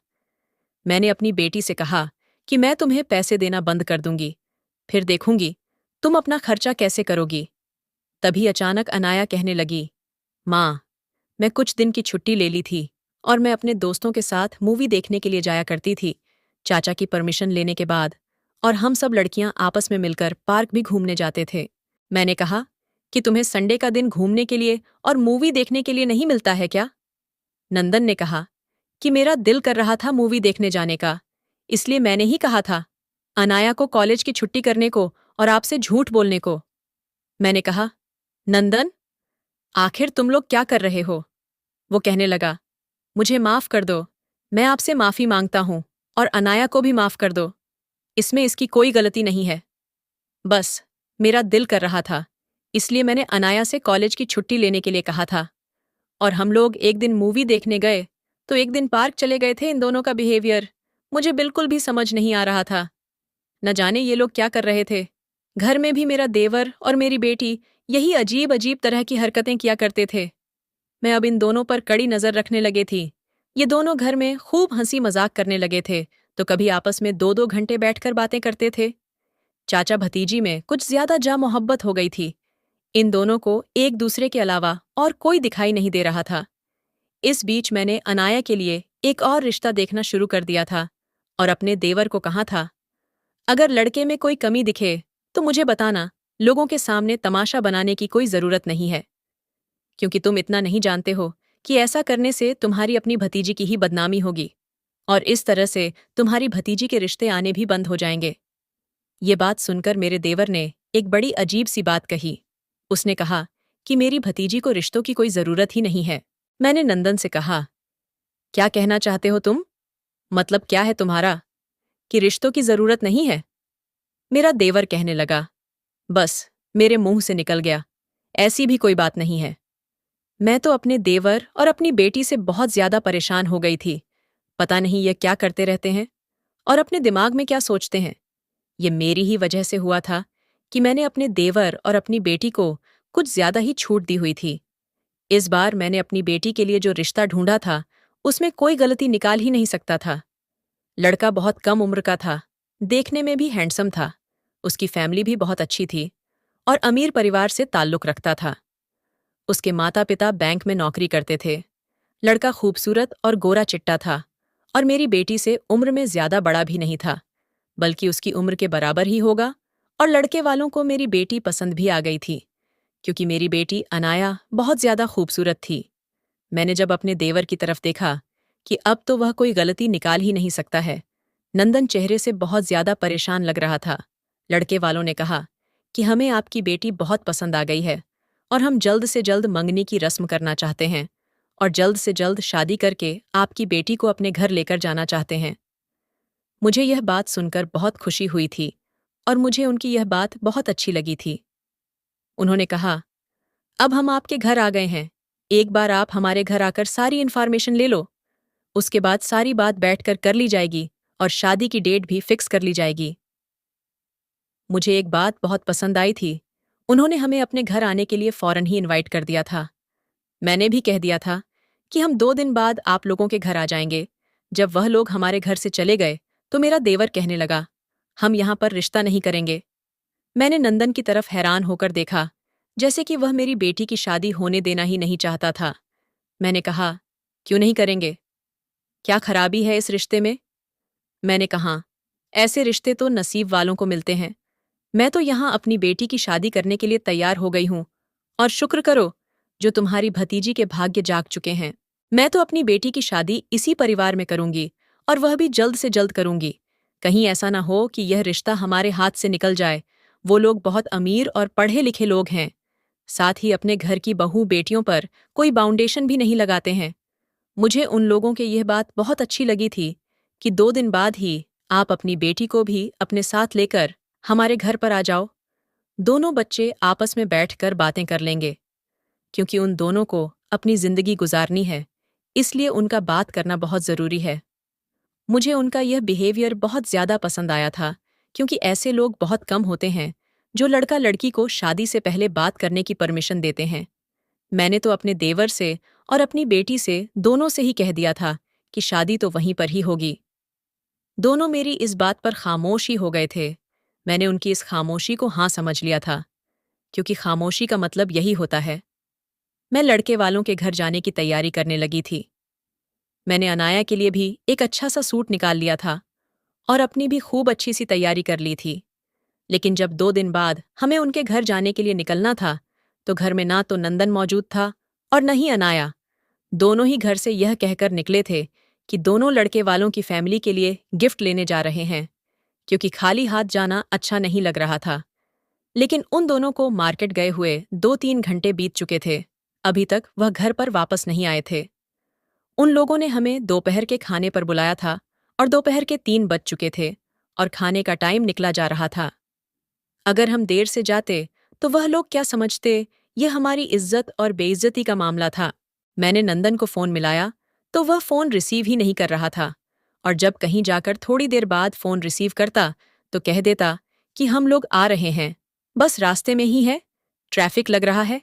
मैंने अपनी बेटी से कहा कि मैं तुम्हें पैसे देना बंद कर दूंगी, फिर देखूंगी तुम अपना खर्चा कैसे करोगी। तभी अचानक अनाया कहने लगी, माँ, मैं कुछ दिन की छुट्टी ले ली थी और मैं अपने दोस्तों के साथ मूवी देखने के लिए जाया करती थी, चाचा की परमिशन लेने के बाद, और हम सब लड़कियां आपस में मिलकर पार्क भी घूमने जाते थे। मैंने कहा कि तुम्हें संडे का दिन घूमने के लिए और मूवी देखने के लिए नहीं मिलता है क्या? नंदन ने कहा कि मेरा दिल कर रहा था मूवी देखने जाने का, इसलिए मैंने ही कहा था अनाया को कॉलेज की छुट्टी करने को और आपसे झूठ बोलने को। मैंने कहा, नंदन, आखिर तुम लोग क्या कर रहे हो? वो कहने लगा, मुझे माफ कर दो, मैं आपसे माफी मांगता हूं, और अनाया को भी माफ कर दो। इसमें इसकी कोई गलती नहीं है। बस मेरा दिल कर रहा था, इसलिए मैंने अनाया से कॉलेज की छुट्टी लेने के लिए कहा था। और हम लोग एक दिन मूवी देखने गए तो एक दिन पार्क चले गए थे। इन दोनों का बिहेवियर मुझे बिल्कुल भी समझ नहीं आ रहा था। न जाने ये लोग क्या कर रहे थे। घर में भी मेरा देवर और मेरी बेटी यही अजीब अजीब तरह की हरकतें किया करते थे। मैं अब इन दोनों पर कड़ी नजर रखने लगे थी, ये दोनों घर में खूब हंसी मजाक करने लगे थे, तो कभी आपस में 2-2 घंटे बैठकर बातें करते थे। चाचा भतीजी में कुछ ज्यादा जा मोहब्बत हो गई थी। इन दोनों को एक दूसरे के अलावा और कोई दिखाई नहीं दे रहा था। इस बीच मैंने अनाया के लिए एक और रिश्ता देखना शुरू कर दिया था और अपने देवर को कहा था, अगर लड़के में कोई कमी दिखे तो मुझे बताना, लोगों के सामने तमाशा बनाने की कोई जरूरत नहीं है, क्योंकि तुम इतना नहीं जानते हो कि ऐसा करने से तुम्हारी अपनी भतीजी की ही बदनामी होगी और इस तरह से तुम्हारी भतीजी के रिश्ते आने भी बंद हो जाएंगे। ये बात सुनकर मेरे देवर ने एक बड़ी अजीब सी बात कही। उसने कहा कि मेरी भतीजी को रिश्तों की कोई जरूरत ही नहीं है। मैंने नंदन से कहा, क्या कहना चाहते हो तुम? मतलब क्या है तुम्हारा, कि रिश्तों की जरूरत नहीं है? मेरा देवर कहने लगा, बस मेरे मुंह से निकल गया, ऐसी भी कोई बात नहीं है। मैं तो अपने देवर और अपनी बेटी से बहुत ज्यादा परेशान हो गई थी। पता नहीं ये क्या करते रहते हैं और अपने दिमाग में क्या सोचते हैं। ये मेरी ही वजह से हुआ था कि मैंने अपने देवर और अपनी बेटी को कुछ ज्यादा ही छूट दी हुई थी। इस बार मैंने अपनी बेटी के लिए जो रिश्ता ढूंढा था, उसमें कोई गलती निकाल ही नहीं सकता था। लड़का बहुत कम उम्र का था, देखने में भी हैंडसम था, उसकी फैमिली भी बहुत अच्छी थी और अमीर परिवार से ताल्लुक रखता था। उसके माता पिता बैंक में नौकरी करते थे। लड़का खूबसूरत और गोरा चिट्टा था और मेरी बेटी से उम्र में ज्यादा बड़ा भी नहीं था, बल्कि उसकी उम्र के बराबर ही होगा। और लड़के वालों को मेरी बेटी पसंद भी आ गई थी, क्योंकि मेरी बेटी अनाया बहुत ज्यादा खूबसूरत थी। मैंने जब अपने देवर की तरफ देखा कि अब तो वह कोई गलती निकाल ही नहीं सकता है। नंदन चेहरे से बहुत ज्यादा परेशान लग रहा था। लड़के वालों ने कहा कि हमें आपकी बेटी बहुत पसंद आ गई है और हम जल्द से जल्द मंगनी की रस्म करना चाहते हैं और जल्द से जल्द शादी करके आपकी बेटी को अपने घर लेकर जाना चाहते हैं। मुझे यह बात सुनकर बहुत खुशी हुई थी और मुझे उनकी यह बात बहुत अच्छी लगी थी। उन्होंने कहा, अब हम आपके घर आ गए हैं, एक बार आप हमारे घर आकर सारी इन्फॉर्मेशन ले लो। उसके बाद सारी बात बैठकर कर ली जाएगी और शादी की डेट भी फिक्स कर ली जाएगी। मुझे एक बात बहुत पसंद आई थी। उन्होंने हमें अपने घर आने के लिए फौरन ही इनवाइट कर दिया था। मैंने भी कह दिया था कि हम 2 दिन बाद आप लोगों के घर आ जाएंगे। जब वह लोग हमारे घर से चले गए तो मेरा देवर कहने लगा, हम यहाँ पर रिश्ता नहीं करेंगे। मैंने नंदन की तरफ हैरान होकर देखा, जैसे कि वह मेरी बेटी की शादी होने देना ही नहीं चाहता था। मैंने कहा, क्यों नहीं करेंगे? क्या खराबी है इस रिश्ते में? मैंने कहा, ऐसे रिश्ते तो नसीब वालों को मिलते हैं। मैं तो यहाँ अपनी बेटी की शादी करने के लिए तैयार हो गई हूँ और शुक्र करो जो तुम्हारी भतीजी के भाग्य जाग चुके हैं। मैं तो अपनी बेटी की शादी इसी परिवार में करूंगी और वह भी जल्द से जल्द करूंगी। कहीं ऐसा ना हो कि यह रिश्ता हमारे हाथ से निकल जाए। वो लोग बहुत अमीर और पढ़े लिखे लोग हैं, साथ ही अपने घर की बहू बेटियों पर कोई बाउंडेशन भी नहीं लगाते हैं। मुझे उन लोगों की यह बात बहुत अच्छी लगी थी कि 2 दिन बाद ही आप अपनी बेटी को भी अपने साथ लेकर हमारे घर पर आ जाओ। दोनों बच्चे आपस में बैठकर बातें कर लेंगे, क्योंकि उन दोनों को अपनी जिंदगी गुजारनी है, इसलिए उनका बात करना बहुत जरूरी है। मुझे उनका यह बिहेवियर बहुत ज्यादा पसंद आया था, क्योंकि ऐसे लोग बहुत कम होते हैं जो लड़का लड़की को शादी से पहले बात करने की परमिशन देते हैं। मैंने तो अपने देवर से और अपनी बेटी से दोनों से ही कह दिया था कि शादी तो वहीं पर ही होगी। दोनों मेरी इस बात पर खामोश ही हो गए थे। मैंने उनकी इस खामोशी को हाँ समझ लिया था, क्योंकि खामोशी का मतलब यही होता है। मैं लड़के वालों के घर जाने की तैयारी करने लगी थी। मैंने अनाया के लिए भी एक अच्छा सा सूट निकाल लिया था और अपनी भी खूब अच्छी सी तैयारी कर ली थी। लेकिन जब 2 दिन बाद हमें उनके घर जाने के लिए निकलना था, तो घर में ना तो नंदन मौजूद था और न ही अनाया। दोनों ही घर से यह कहकर निकले थे कि दोनों लड़के वालों की फैमिली के लिए गिफ्ट लेने जा रहे हैं, क्योंकि खाली हाथ जाना अच्छा नहीं लग रहा था। लेकिन उन दोनों को मार्केट गए हुए 2-3 घंटे बीत चुके थे। अभी तक वह घर पर वापस नहीं आए थे। उन लोगों ने हमें दोपहर के खाने पर बुलाया था और दोपहर के 3 बज चुके थे और खाने का टाइम निकला जा रहा था। अगर हम देर से जाते तो वह लोग क्या समझते, यह हमारी इज्जत और बेइज्जती का मामला था। मैंने नंदन को फोन मिलाया तो वह फोन रिसीव ही नहीं कर रहा था, और जब कहीं जाकर थोड़ी देर बाद फोन रिसीव करता तो कह देता कि हम लोग आ रहे हैं, बस रास्ते में ही है, ट्रैफिक लग रहा है,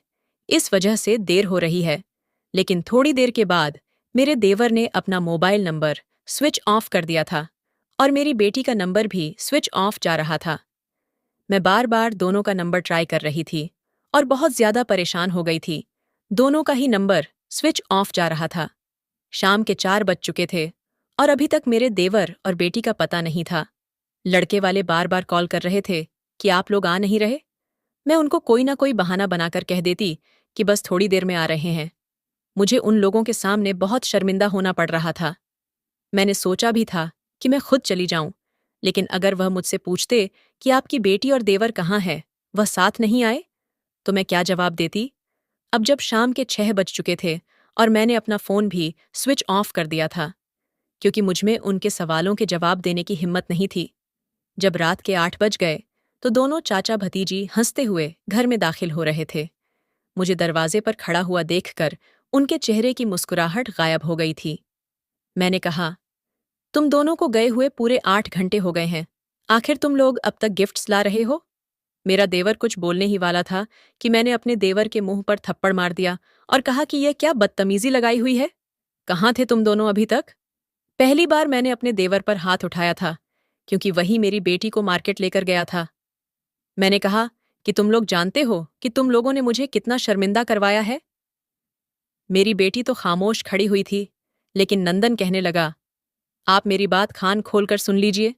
इस वजह से देर हो रही है। लेकिन थोड़ी देर के बाद मेरे देवर ने अपना मोबाइल नंबर स्विच ऑफ कर दिया था और मेरी बेटी का नंबर भी स्विच ऑफ जा रहा था। मैं बार बार दोनों का नंबर ट्राई कर रही थी और बहुत ज्यादा परेशान हो गई थी। दोनों का ही नंबर स्विच ऑफ जा रहा था। शाम के 4 बज चुके थे और अभी तक मेरे देवर और बेटी का पता नहीं था। लड़के वाले बार बार कॉल कर रहे थे कि आप लोग आ नहीं रहे। मैं उनको कोई ना कोई बहाना बनाकर कह देती कि बस थोड़ी देर में आ रहे हैं। मुझे उन लोगों के सामने बहुत शर्मिंदा होना पड़ रहा था। मैंने सोचा भी था कि मैं खुद चली जाऊं, लेकिन अगर वह मुझसे पूछते कि आपकी बेटी और देवर कहाँ है, वह साथ नहीं आए, तो मैं क्या जवाब देती? अब जब शाम के 6 बज चुके थे और मैंने अपना फोन भी स्विच ऑफ कर दिया था, क्योंकि मुझमें उनके सवालों के जवाब देने की हिम्मत नहीं थी। जब रात के 8 बज गए तो दोनों चाचा भतीजी हंसते हुए घर में दाखिल हो रहे थे। मुझे दरवाजे पर खड़ा हुआ देखकर उनके चेहरे की मुस्कुराहट गायब हो गई थी। मैंने कहा, तुम दोनों को गए हुए पूरे 8 घंटे हो गए हैं। आखिर तुम लोग अब तक गिफ्ट्स ला रहे हो? मेरा देवर कुछ बोलने ही वाला था कि मैंने अपने देवर के मुंह पर थप्पड़ मार दिया और कहा कि यह क्या बदतमीजी लगाई हुई है? कहाँ थे तुम दोनों अभी तक? पहली बार मैंने अपने देवर पर हाथ उठाया था, क्योंकि वही मेरी बेटी को मार्केट लेकर गया था। मैंने कहा कि तुम लोग जानते हो कि तुम लोगों ने मुझे कितना शर्मिंदा करवाया है? मेरी बेटी तो खामोश खड़ी हुई थी, लेकिन नंदन कहने लगा, आप मेरी बात कान खोलकर सुन लीजिए।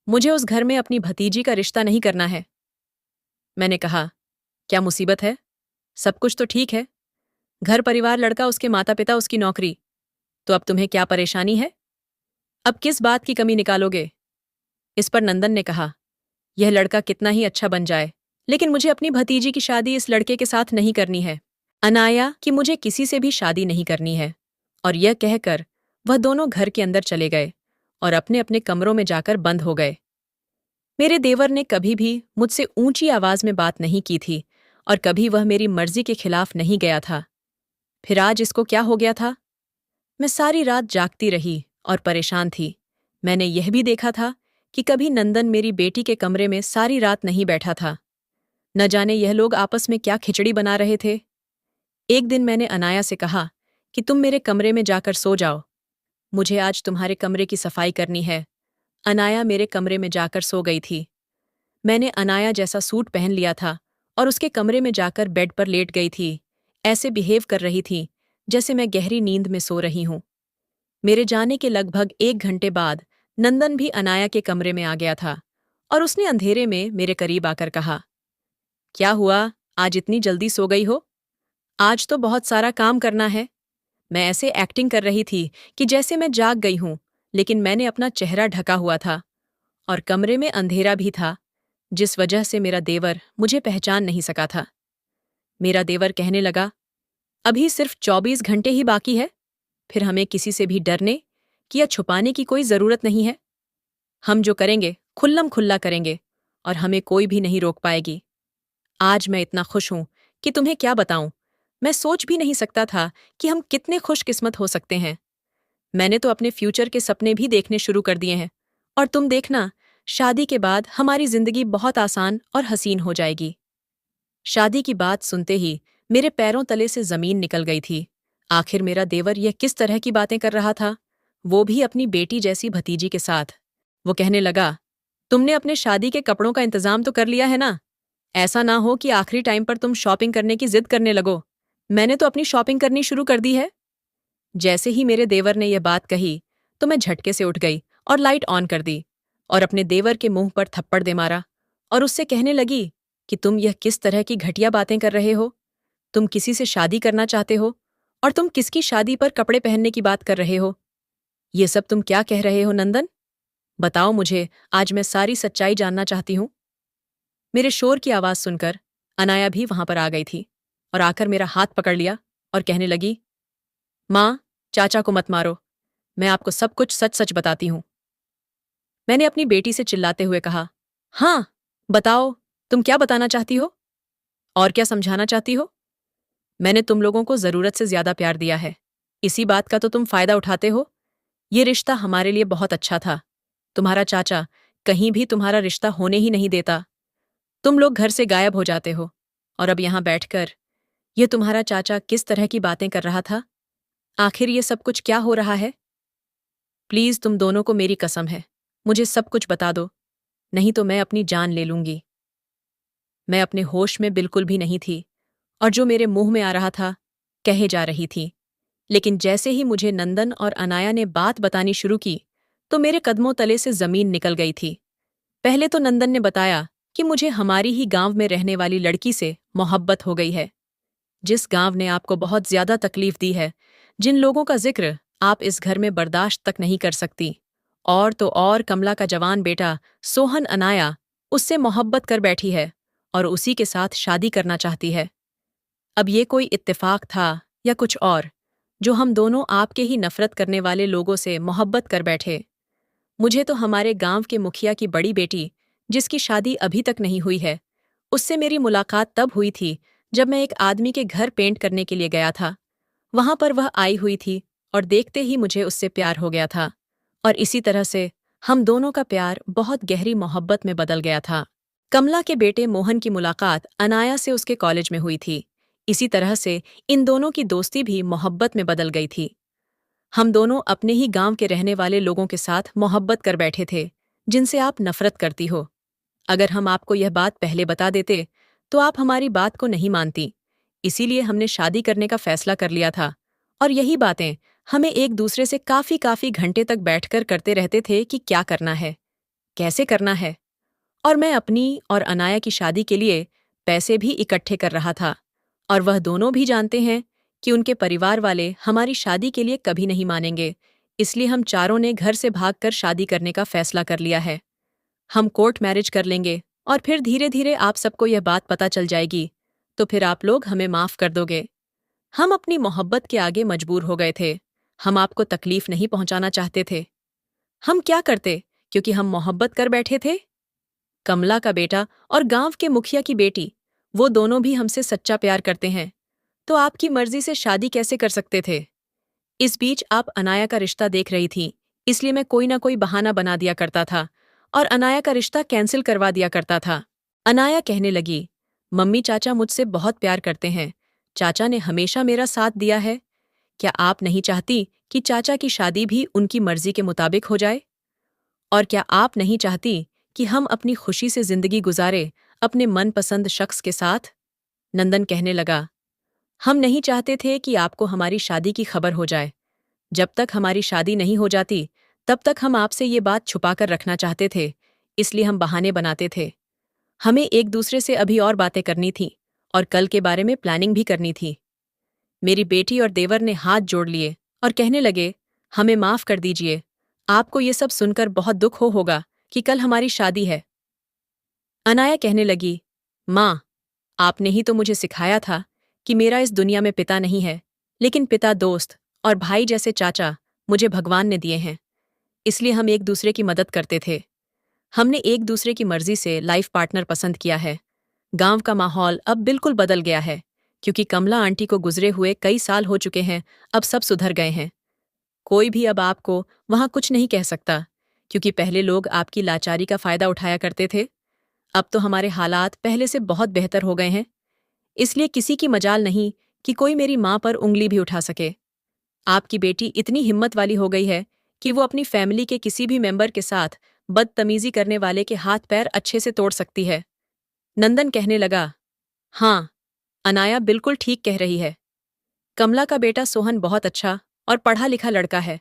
मुझे उस घर में अपनी भतीजी का रिश्ता नहीं करना है। मैंने कहा, क्या मुसीबत है? सब कुछ तो ठीक है। घर परिवार, लड़का, उसके माता पिता, उसकी नौकरी। तो अब तुम्हें क्या परेशानी है? अब किस बात की कमी निकालोगे? इस पर नंदन ने कहा, यह लड़का कितना ही अच्छा बन जाए, लेकिन मुझे अपनी भतीजी की शादी इस लड़के के साथ नहीं करनी है। अनाया कि मुझे किसी से भी शादी नहीं करनी है। और यह कहकर वह दोनों घर के अंदर चले गए और अपने अपने कमरों में जाकर बंद हो गए। मेरे देवर ने कभी भी मुझसे ऊंची आवाज में बात नहीं की थी और कभी वह मेरी मर्जी के खिलाफ नहीं गया था। फिर आज इसको क्या हो गया था? मैं सारी रात जागती रही और परेशान थी। मैंने यह भी देखा था कि कभी नंदन मेरी बेटी के कमरे में सारी रात नहीं बैठा था। न जाने यह लोग आपस में क्या खिचड़ी बना रहे थे। एक दिन मैंने अनाया से कहा कि तुम मेरे कमरे में जाकर सो जाओ, मुझे आज तुम्हारे कमरे की सफाई करनी है। अनाया मेरे कमरे में जाकर सो गई थी। मैंने अनाया जैसा सूट पहन लिया था और उसके कमरे में जाकर बेड पर लेट गई थी। ऐसे बिहेव कर रही थी जैसे मैं गहरी नींद में सो रही हूं। मेरे जाने के लगभग 1 घंटे बाद नंदन भी अनाया के कमरे में आ गया था और उसने अंधेरे में मेरे करीब आकर कहा, क्या हुआ, आज इतनी जल्दी सो गई हो? आज तो बहुत सारा काम करना है। मैं ऐसे एक्टिंग कर रही थी कि जैसे मैं जाग गई हूं, लेकिन मैंने अपना चेहरा ढका हुआ था और कमरे में अंधेरा भी था, जिस वजह से मेरा देवर मुझे पहचान नहीं सका था। मेरा देवर कहने लगा, अभी सिर्फ 24 घंटे ही बाकी है, फिर हमें किसी से भी डरने कि या छुपाने की कोई जरूरत नहीं है। हम जो करेंगे खुल्लम खुल्ला करेंगे और हमें कोई भी नहीं रोक पाएगी। आज मैं इतना खुश हूं कि तुम्हें क्या बताऊं। मैं सोच भी नहीं सकता था कि हम कितने खुशकिस्मत हो सकते हैं। मैंने तो अपने फ्यूचर के सपने भी देखने शुरू कर दिए हैं। और तुम देखना, शादी के बाद हमारी जिंदगी बहुत आसान और हसीन हो जाएगी। शादी की बात सुनते ही मेरे पैरों तले से जमीन निकल गई थी। आखिर मेरा देवर यह किस तरह की बातें कर रहा था, वो भी अपनी बेटी जैसी भतीजी के साथ। वो कहने लगा, तुमने अपने शादी के कपड़ों का इंतजाम तो कर लिया है ना? ऐसा ना हो कि आखिरी टाइम पर तुम शॉपिंग करने की जिद करने लगो। मैंने तो अपनी शॉपिंग करनी शुरू कर दी है। जैसे ही मेरे देवर ने यह बात कही तो मैं झटके से उठ गई और लाइट ऑन कर दी और अपने देवर के मुंह पर थप्पड़ दे मारा और उससे कहने लगी कि तुम यह किस तरह की घटिया बातें कर रहे हो? तुम किसी से शादी करना चाहते हो और तुम किसकी शादी पर कपड़े पहनने की बात कर रहे हो? ये सब तुम क्या कह रहे हो नंदन? बताओ मुझे, आज मैं सारी सच्चाई जानना चाहती हूँ। मेरे शोर की आवाज सुनकर अनाया भी वहां पर आ गई थी और आकर मेरा हाथ पकड़ लिया और कहने लगी, माँ, चाचा को मत मारो, मैं आपको सब कुछ सच सच बताती हूँ। मैंने अपनी बेटी से चिल्लाते हुए कहा, हाँ, बताओ, तुम क्या बताना चाहती हो और क्या समझाना चाहती हो? मैंने तुम लोगों को जरूरत से ज्यादा प्यार दिया है, इसी बात का तो तुम फायदा उठाते हो। ये रिश्ता हमारे लिए बहुत अच्छा था। तुम्हारा चाचा कहीं भी तुम्हारा रिश्ता होने ही नहीं देता। तुम लोग घर से गायब हो जाते हो और अब यहां बैठकर ये तुम्हारा चाचा किस तरह की बातें कर रहा था? आखिर ये सब कुछ क्या हो रहा है? प्लीज तुम दोनों को मेरी कसम है, मुझे सब कुछ बता दो, नहीं तो मैं अपनी जान ले लूंगी। मैं अपने होश में बिल्कुल भी नहीं थी और जो मेरे मुंह में आ रहा था कहे जा रही थी। लेकिन जैसे ही मुझे नंदन और अनाया ने बात बतानी शुरू की तो मेरे कदमों तले से जमीन निकल गई थी। पहले तो नंदन ने बताया कि मुझे हमारी ही गांव में रहने वाली लड़की से मोहब्बत हो गई है, जिस गांव ने आपको बहुत ज्यादा तकलीफ दी है, जिन लोगों का जिक्र आप इस घर में बर्दाश्त तक नहीं कर सकती। और तो और कमला का जवान बेटा सोहन अनाया उससे मोहब्बत कर बैठी है और उसी के साथ शादी करना चाहती है। अब ये कोई इत्तेफाक था या कुछ और, जो हम दोनों आपके ही नफरत करने वाले लोगों से मोहब्बत कर बैठे। मुझे तो हमारे गांव के मुखिया की बड़ी बेटी, जिसकी शादी अभी तक नहीं हुई है, उससे मेरी मुलाकात तब हुई थी जब मैं एक आदमी के घर पेंट करने के लिए गया था। वहां पर वह आई हुई थी और देखते ही मुझे उससे प्यार हो गया था और इसी तरह से हम दोनों का प्यार बहुत गहरी मोहब्बत में बदल गया था। कमला के बेटे मोहन की मुलाकात अनाया से उसके कॉलेज में हुई थी। इसी तरह से इन दोनों की दोस्ती भी मोहब्बत में बदल गई थी। हम दोनों अपने ही गांव के रहने वाले लोगों के साथ मोहब्बत कर बैठे थे, जिनसे आप नफरत करती हो। अगर हम आपको यह बात पहले बता देते तो आप हमारी बात को नहीं मानती। इसीलिए हमने शादी करने का फैसला कर लिया था और यही बातें हमें एक दूसरे से काफी घंटे तक बैठकर करते रहते थे कि क्या करना है, कैसे करना है। और मैं अपनी और अनाया की शादी के लिए पैसे भी इकट्ठे कर रहा था और वह दोनों भी जानते हैं कि उनके परिवार वाले हमारी शादी के लिए कभी नहीं मानेंगे। इसलिए हम चारों ने घर से भागकर शादी करने का फैसला कर लिया है। हम कोर्ट मैरिज कर लेंगे और फिर धीरे धीरे आप सबको यह बात पता चल जाएगी, तो फिर आप लोग हमें माफ कर दोगे। हम अपनी मोहब्बत के आगे मजबूर हो गए थे। हम आपको तकलीफ नहीं पहुंचाना चाहते थे। हम क्या करते, क्योंकि हम मोहब्बत कर बैठे थे। कमला का बेटा और गांव के मुखिया की बेटी, वो दोनों भी हमसे सच्चा प्यार करते हैं, तो आपकी मर्जी से शादी कैसे कर सकते थे? इस बीच आप अनाया का रिश्ता देख रही थी, इसलिए मैं कोई ना कोई बहाना बना दिया करता था और अनाया का रिश्ता कैंसिल करवा दिया करता था। अनाया कहने लगी, मम्मी चाचा मुझसे बहुत प्यार करते हैं, चाचा ने हमेशा मेरा साथ दिया है। क्या आप नहीं चाहती कि चाचा की शादी भी उनकी मर्जी के मुताबिक हो जाए? और क्या आप नहीं चाहती कि हम अपनी खुशी से जिंदगी गुजारे अपने मनपसंद शख्स के साथ? नंदन कहने लगा, हम नहीं चाहते थे कि आपको हमारी शादी की खबर हो जाए। जब तक हमारी शादी नहीं हो जाती तब तक हम आपसे ये बात छुपाकर रखना चाहते थे, इसलिए हम बहाने बनाते थे। हमें एक दूसरे से अभी और बातें करनी थी और कल के बारे में प्लानिंग भी करनी थी। मेरी बेटी और देवर ने हाथ जोड़ लिए और कहने लगे, हमें माफ कर दीजिए, आपको ये सब सुनकर बहुत दुख होगा कि कल हमारी शादी है। अनाया कहने लगी, माँ, आपने ही तो मुझे सिखाया था कि मेरा इस दुनिया में पिता नहीं है, लेकिन पिता, दोस्त और भाई जैसे चाचा मुझे भगवान ने दिए हैं। इसलिए हम एक दूसरे की मदद करते थे। हमने एक दूसरे की मर्जी से लाइफ पार्टनर पसंद किया है। गांव का माहौल अब बिल्कुल बदल गया है, क्योंकि कमला आंटी को गुजरे हुए कई साल हो चुके हैं। अब सब सुधर गए हैं। कोई भी अब आपको वहां कुछ नहीं कह सकता, क्योंकि पहले लोग आपकी लाचारी का फायदा उठाया करते थे। अब तो हमारे हालात पहले से बहुत बेहतर हो गए हैं, इसलिए किसी की मजाल नहीं कि कोई मेरी माँ पर उंगली भी उठा सके। आपकी बेटी इतनी हिम्मत वाली हो गई है कि वो अपनी फैमिली के किसी भी मेंबर के साथ बदतमीजी करने वाले के हाथ पैर अच्छे से तोड़ सकती है। नंदन कहने लगा, हाँ, अनाया बिल्कुल ठीक कह रही है। कमला का बेटा सोहन बहुत अच्छा और पढ़ा लिखा लड़का है।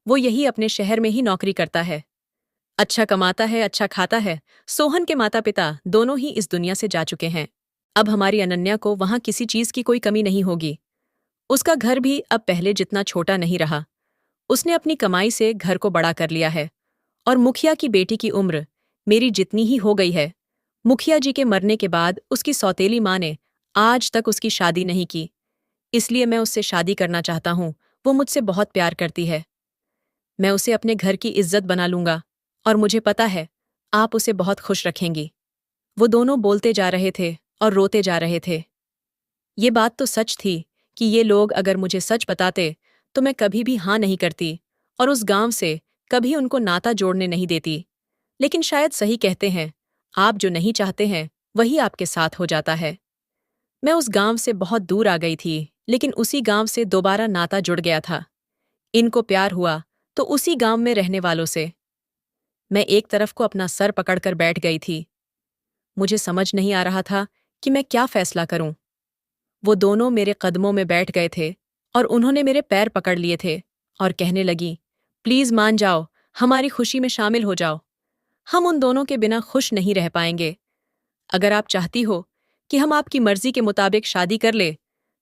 वो यही अपने शहर में ही नौकरी करता है, अच्छा कमाता है, अच्छा खाता है। सोहन के माता पिता दोनों ही इस दुनिया से जा चुके हैं। अब हमारी अनन्या को वहां किसी चीज की कोई कमी नहीं होगी। उसका घर भी अब पहले जितना छोटा नहीं रहा। उसने अपनी कमाई से घर को बड़ा कर लिया है। और मुखिया की बेटी की उम्र मेरी जितनी ही हो गई है। मुखिया जी के मरने के बाद उसकी सौतेली माँ ने आज तक उसकी शादी नहीं की, इसलिए मैं उससे शादी करना चाहता हूँ। वो मुझसे बहुत प्यार करती है। मैं उसे अपने घर की इज्जत बना लूंगा और मुझे पता है आप उसे बहुत खुश रखेंगी। वो दोनों बोलते जा रहे थे और रोते जा रहे थे। ये बात तो सच थी कि ये लोग अगर मुझे सच बताते तो मैं कभी भी हाँ नहीं करती और उस गांव से कभी उनको नाता जोड़ने नहीं देती। लेकिन शायद सही कहते हैं, आप जो नहीं चाहते हैं वही आपके साथ हो जाता है। मैं उस गांव से बहुत दूर आ गई थी, लेकिन उसी गांव से दोबारा नाता जुड़ गया था। इनको प्यार हुआ तो उसी गांव में रहने वालों से। मैं एक तरफ को अपना सर पकड़कर बैठ गई थी। मुझे समझ नहीं आ रहा था कि मैं क्या फैसला करूं। वो दोनों मेरे कदमों में बैठ गए थे और उन्होंने मेरे पैर पकड़ लिए थे और कहने लगी, प्लीज मान जाओ, हमारी खुशी में शामिल हो जाओ। हम उन दोनों के बिना खुश नहीं रह पाएंगे। अगर आप चाहती हो कि हम आपकी मर्जी के मुताबिक शादी कर ले,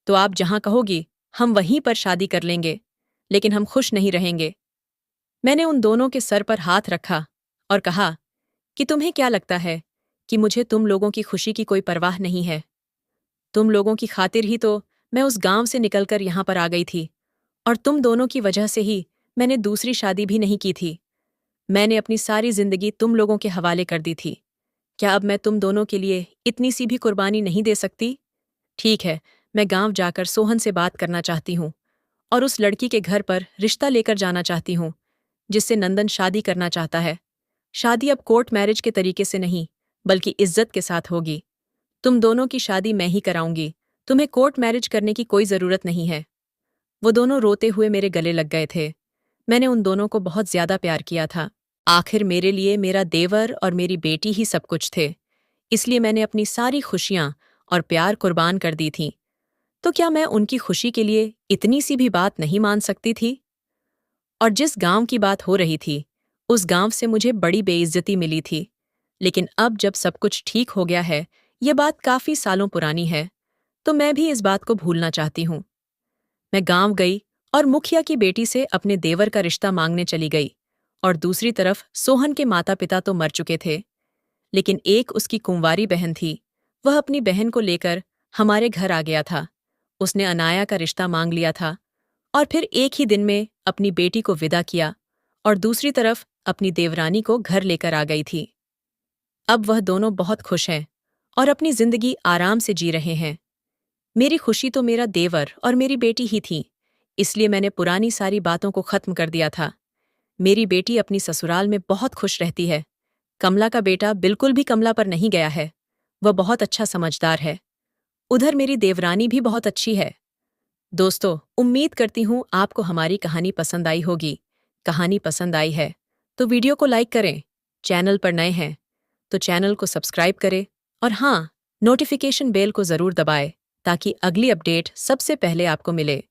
तो आप जहां कहोगी हम वहीं पर शादी कर लेंगे, लेकिन हम खुश नहीं रहेंगे। मैंने उन दोनों के सर पर हाथ रखा और कहा कि तुम्हें क्या लगता है कि मुझे तुम लोगों की खुशी की कोई परवाह नहीं है? तुम लोगों की खातिर ही तो मैं उस गांव से निकलकर यहां पर आ गई थी, और तुम दोनों की वजह से ही मैंने दूसरी शादी भी नहीं की थी। मैंने अपनी सारी जिंदगी तुम लोगों के हवाले कर दी थी। क्या अब मैं तुम दोनों के लिए इतनी सी भी कुर्बानी नहीं दे सकती? ठीक है, मैं गांव जाकर सोहन से बात करना चाहती हूँ और उस लड़की के घर पर रिश्ता लेकर जाना चाहती हूँ जिससे नंदन शादी करना चाहता है। शादी अब कोर्ट मैरिज के तरीके से नहीं, बल्कि इज्जत के साथ होगी। तुम दोनों की शादी मैं ही कराऊंगी। तुम्हें कोर्ट मैरिज करने की कोई जरूरत नहीं है। वो दोनों रोते हुए मेरे गले लग गए थे। मैंने उन दोनों को बहुत ज्यादा प्यार किया था। आखिर मेरे लिए मेरा देवर और मेरी बेटी ही सब कुछ थे। इसलिए मैंने अपनी सारी खुशियां और प्यार कुर्बान कर दी थी। तो क्या मैं उनकी खुशी के लिए इतनी सी भी बात नहीं मान सकती थी? और जिस गांव की बात हो रही थी, उस गांव से मुझे बड़ी बेइज्जती मिली थी। लेकिन अब जब सब कुछ ठीक हो गया है, ये बात काफी सालों पुरानी है, तो मैं भी इस बात को भूलना चाहती हूँ। मैं गांव गई और मुखिया की बेटी से अपने देवर का रिश्ता मांगने चली गई, और दूसरी तरफ सोहन के माता पिता तो मर चुके थे, लेकिन एक उसकी कुंवारी बहन थी। वह अपनी बहन को लेकर हमारे घर आ गया था। उसने अनाया का रिश्ता मांग लिया था और फिर एक ही दिन में अपनी बेटी को विदा किया, और दूसरी तरफ अपनी देवरानी को घर लेकर आ गई थी। अब वह दोनों बहुत खुश हैं और अपनी जिंदगी आराम से जी रहे हैं। मेरी खुशी तो मेरा देवर और मेरी बेटी ही थी, इसलिए मैंने पुरानी सारी बातों को खत्म कर दिया था। मेरी बेटी अपनी ससुराल में बहुत खुश रहती है। कमला का बेटा बिल्कुल भी कमला पर नहीं गया है। वह बहुत अच्छा समझदार है। उधर मेरी देवरानी भी बहुत अच्छी है। दोस्तों, उम्मीद करती हूँ आपको हमारी कहानी पसंद आई होगी। कहानी पसंद आई है तो वीडियो को लाइक करें। चैनल पर नए हैं तो चैनल को सब्सक्राइब करें, और हाँ, नोटिफिकेशन बेल को जरूर दबाएं ताकि अगली अपडेट सबसे पहले आपको मिले।